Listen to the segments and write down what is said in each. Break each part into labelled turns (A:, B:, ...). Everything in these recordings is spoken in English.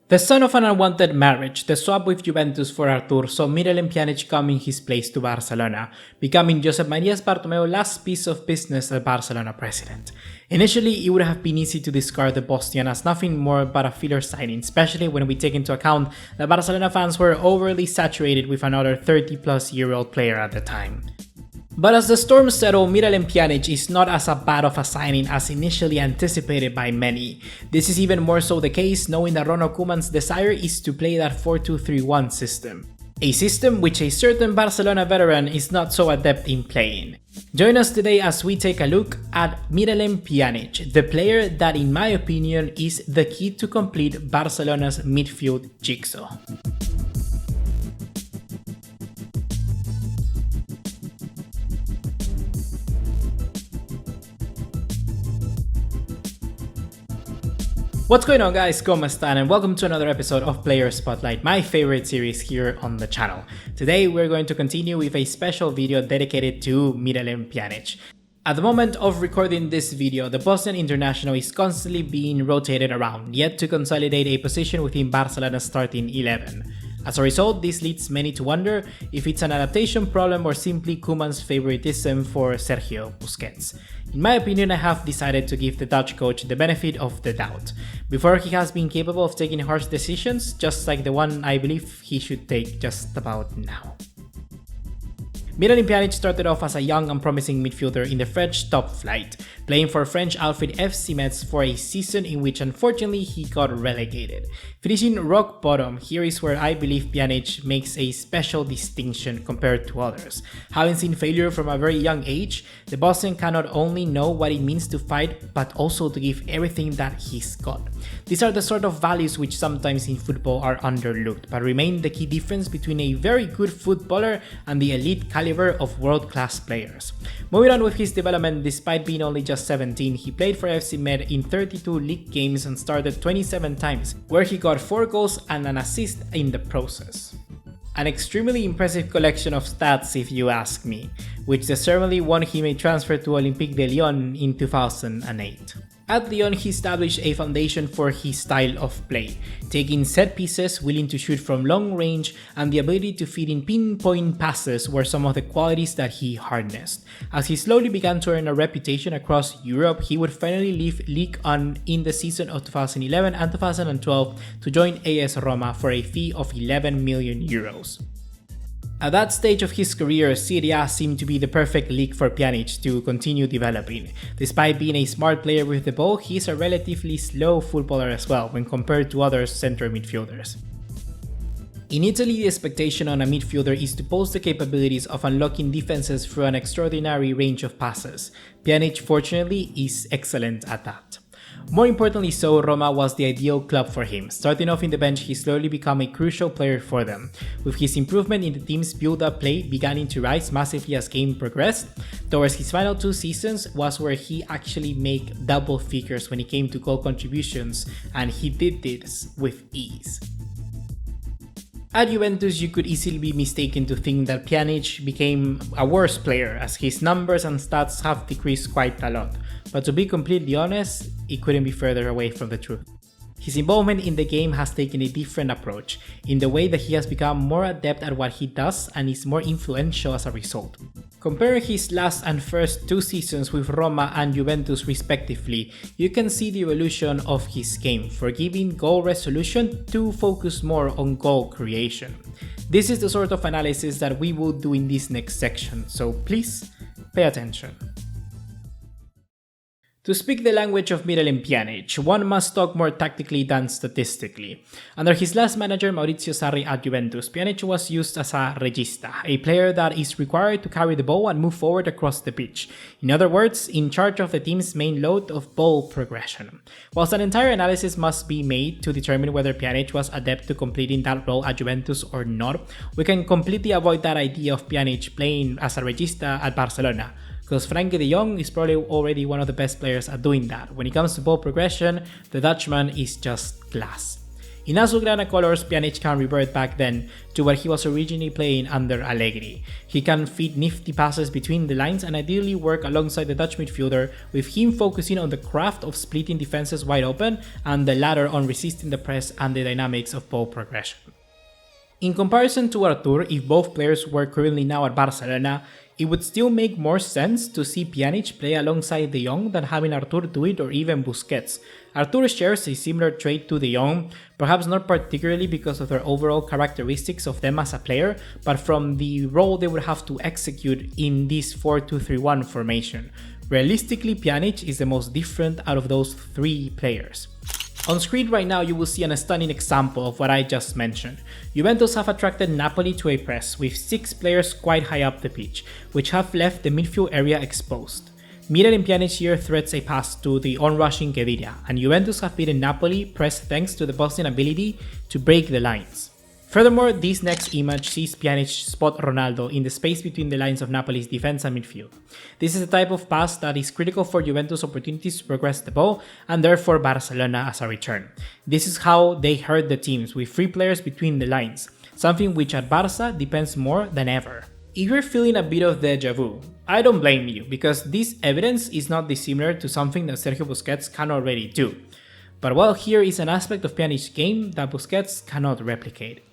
A: The son of an unwanted marriage, the swap with Juventus for Artur saw Miralem Pjanic come in his place to Barcelona, becoming Josep Maria Bartomeu's last piece of business as Barcelona president. Initially, it would have been easy to discard the Bosnian as nothing more but a filler signing, especially when we take into account that Barcelona fans were overly saturated with another 30-plus-year-old player at the time. But as the storm settled, Miralem Pjanic is not as bad of a signing as initially anticipated by many. This is even more so the case knowing that Ronald Koeman's desire is to play that 4-2-3-1 system. A system which a certain Barcelona veteran is not so adept in playing. Join us today as we take a look at Miralem Pjanic, the player that in my opinion is the key to complete Barcelona's midfield jigsaw. What's going on guys, ¿Cómo están? And welcome to another episode of Player Spotlight, my favorite series here on the channel. Today we're going to continue with a special video dedicated to Miralem Pjanic. At the moment of recording this video, the Bosnian international is constantly being rotated around, yet to consolidate a position within Barcelona's starting 11. As a result, this leads many to wonder if it's an adaptation problem or simply Koeman's favoritism for Sergio Busquets. In my opinion, I have decided to give the Dutch coach the benefit of the doubt. Before, he has been capable of taking harsh decisions, just like the one I believe he should take just about now. Miralem Pjanic started off as a young and promising midfielder in the French top flight, playing for French Alfred FC Metz for a season in which unfortunately he got relegated. Finishing rock bottom, here is where I believe Pjanic makes a special distinction compared to others. Having seen failure from a very young age, the Bosnian can not only know what it means to fight, but also to give everything that he's got. These are the sort of values which sometimes in football are underlooked, but remain the key difference between a very good footballer and the elite caliber of world-class players. Moving on with his development, despite being only just 17, he played for FC Metz in 32 league games and started 27 times, where he got 4 goals and an assist in the process. An extremely impressive collection of stats if you ask me, which deservedly won him a transfer to Olympique de Lyon in 2008. At Lyon, he established a foundation for his style of play, taking set pieces, willing to shoot from long range, and the ability to feed in pinpoint passes were some of the qualities that he harnessed. As he slowly began to earn a reputation across Europe, he would finally leave Ligue 1 in the season of 2011 and 2012 to join AS Roma for a fee of 11 million euros. At that stage of his career, Serie A seemed to be the perfect league for Pjanic to continue developing. Despite being a smart player with the ball, he is a relatively slow footballer as well when compared to other center midfielders. In Italy, the expectation on a midfielder is to possess the capabilities of unlocking defenses through an extraordinary range of passes. Pjanic, fortunately, is excellent at that. More importantly so, Roma was the ideal club for him. Starting off in the bench, he slowly became a crucial player for them. With his improvement in the team's build-up play beginning to rise massively as game progressed, towards his final 2 seasons was where he actually made double figures when it came to goal contributions, and he did this with ease. At Juventus, you could easily be mistaken to think that Pjanic became a worse player, as his numbers and stats have decreased quite a lot. But to be completely honest, it couldn't be further away from the truth. His involvement in the game has taken a different approach, in the way that he has become more adept at what he does and is more influential as a result. Comparing his last and first 2 seasons with Roma and Juventus respectively, you can see the evolution of his game, forgiving goal resolution to focus more on goal creation. This is the sort of analysis that we will do in this next section, so please pay attention. To speak the language of Miralem Pjanic, one must talk more tactically than statistically. Under his last manager Maurizio Sarri at Juventus, Pjanic was used as a regista, a player that is required to carry the ball and move forward across the pitch. In other words, in charge of the team's main load of ball progression. Whilst an entire analysis must be made to determine whether Pjanic was adept to completing that role at Juventus or not, we can completely avoid that idea of Pjanic playing as a regista at Barcelona, because Frankie de Jong is probably already one of the best players at doing that. When it comes to ball progression, the Dutchman is just class. In Azulgrana colours, Pjanic can revert back then to what he was originally playing under Allegri. He can feed nifty passes between the lines and ideally work alongside the Dutch midfielder, with him focusing on the craft of splitting defenses wide open and the latter on resisting the press and the dynamics of ball progression. In comparison to Artur, if both players were currently now at Barcelona, it would still make more sense to see Pjanic play alongside De Jong than having Artur do it, or even Busquets. Artur shares a similar trait to De Jong, perhaps not particularly because of their overall characteristics of them as a player, but from the role they would have to execute in this 4-2-3-1 formation. Realistically, Pjanic is the most different out of those three players. On screen right now you will see a stunning example of what I just mentioned. Juventus have attracted Napoli to a press with 6 players quite high up the pitch, which have left the midfield area exposed. Miralem Pjanic here threads a pass to the onrushing Khedira, and Juventus have beaten Napoli press thanks to the Bosnian ability to break the lines. Furthermore, this next image sees Pjanic spot Ronaldo in the space between the lines of Napoli's defense and midfield. This is a type of pass that is critical for Juventus' opportunities to progress the ball and therefore Barcelona as a return. This is how they hurt the teams, with 3 players between the lines, something which at Barca depends more than ever. If you're feeling a bit of deja vu, I don't blame you, because this evidence is not dissimilar to something that Sergio Busquets can already do. But well, here is an aspect of Pjanic's game that Busquets cannot replicate.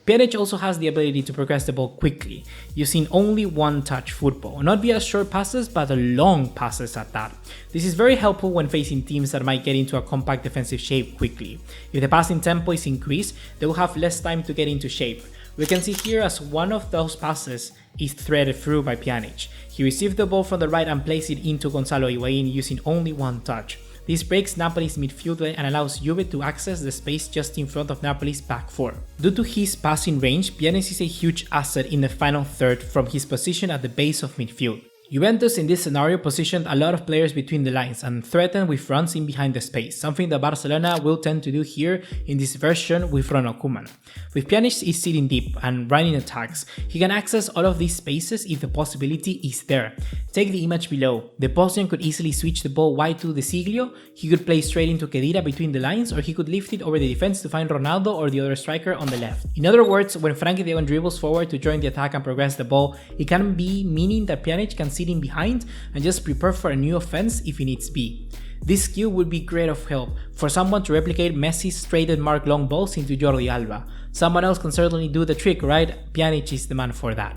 A: Pjanic also has the ability to progress the ball quickly, using only one-touch football, not via short passes but long passes at that. This is very helpful when facing teams that might get into a compact defensive shape quickly. If the passing tempo is increased, they will have less time to get into shape. We can see here as one of those passes is threaded through by Pjanic. He received the ball from the right and placed it into Gonzalo Higuain using only one touch. This breaks Napoli's midfield and allows Juve to access the space just in front of Napoli's back four. Due to his passing range, Pjanic is a huge asset in the final third from his position at the base of midfield. Juventus in this scenario positioned a lot of players between the lines and threatened with runs in behind the space, something that Barcelona will tend to do here in this version with Ronald Koeman. With Pjanic is sitting deep and running attacks, he can access all of these spaces if the possibility is there. Take the image below. The Bosnian could easily switch the ball wide to De Siglio, he could play straight into Khedira between the lines, or he could lift it over the defense to find Ronaldo or the other striker on the left. In other words, when Frankie de Jong dribbles forward to join the attack and progress the ball, it can be meaning that Pjanic can sit in behind and just prepare for a new offense if it needs be. This skill would be great of help for someone to replicate Messi's straighted mark long balls into Jordi Alba. Someone else can certainly do the trick, right? Pjanic is the man for that.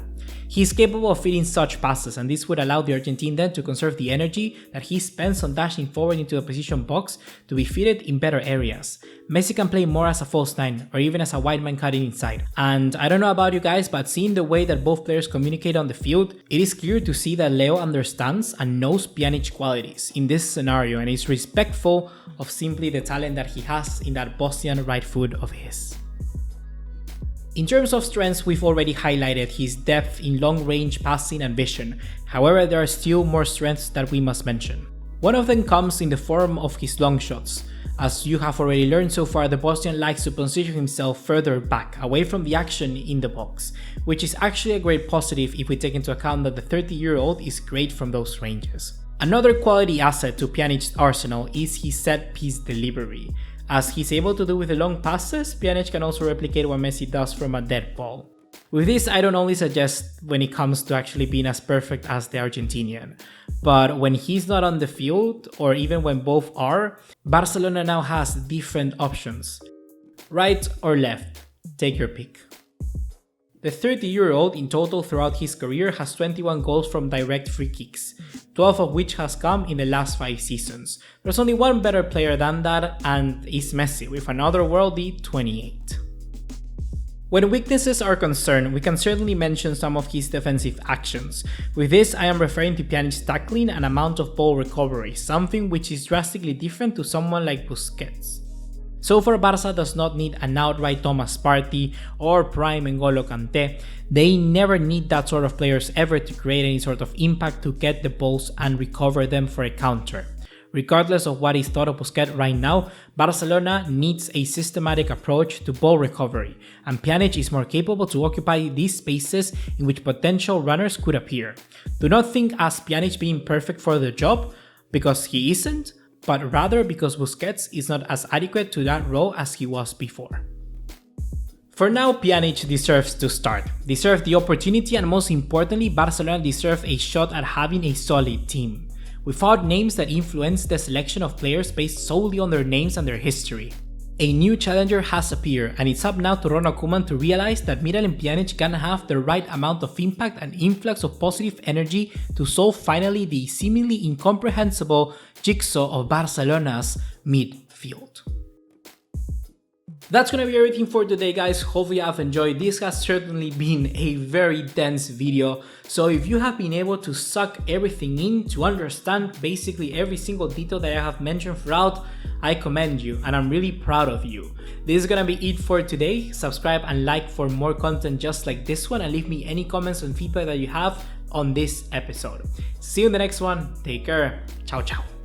A: He is capable of feeding such passes, and this would allow the Argentine then to conserve the energy that he spends on dashing forward into the position box to be fitted in better areas. Messi can play more as a false 9 or even as a wide man cutting inside. And I don't know about you guys, but seeing the way that both players communicate on the field, it is clear to see that Leo understands and knows Pjanic's qualities in this scenario and is respectful of simply the talent that he has in that Bosnian right foot of his. In terms of strengths, we've already highlighted his depth in long-range passing and vision. However, there are still more strengths that we must mention. One of them comes in the form of his long shots. As you have already learned so far, the Bosnian likes to position himself further back, away from the action in the box, which is actually a great positive if we take into account that the 30-year-old is great from those ranges. Another quality asset to Pjanic's arsenal is his set-piece delivery. As he's able to do with the long passes, Pjanic can also replicate what Messi does from a dead ball. With this, I don't only suggest when it comes to actually being as perfect as the Argentinian, but when he's not on the field, or even when both are, Barcelona now has different options. Right or left, take your pick. The 30-year-old in total throughout his career has 21 goals from direct free kicks, 12 of which has come in the last 5 seasons. There's only one better player than that, and it's Messi with an otherworldly 28. When weaknesses are concerned, we can certainly mention some of his defensive actions. With this, I am referring to Pjanic's tackling and amount of ball recovery, something which is drastically different to someone like Busquets. So far, Barca does not need an outright Thomas Partey or prime N'Golo Kanté. They never need that sort of players ever to create any sort of impact to get the balls and recover them for a counter. Regardless of what is thought of Busquets right now, Barcelona needs a systematic approach to ball recovery, and Pjanic is more capable to occupy these spaces in which potential runners could appear. Do not think as Pjanic being perfect for the job, because he isn't, but rather because Busquets is not as adequate to that role as he was before. For now, Pjanic deserves to start, deserves the opportunity, and most importantly, Barcelona deserves a shot at having a solid team, without names that influence the selection of players based solely on their names and their history. A new challenger has appeared, and it's up now to Ronald Koeman to realize that Miralem Pjanic can have the right amount of impact and influx of positive energy to solve finally the seemingly incomprehensible jigsaw of Barcelona's midfield. That's gonna be everything for today, guys. Hopefully you have enjoyed. This has certainly been a very dense video, so if you have been able to suck everything in to understand basically every single detail that I have mentioned throughout, I commend you and I'm really proud of you. This is gonna be it for today. Subscribe and like for more content just like this one, and leave me any comments and feedback that you have on this episode. See you in the next one. Take care. Ciao, ciao.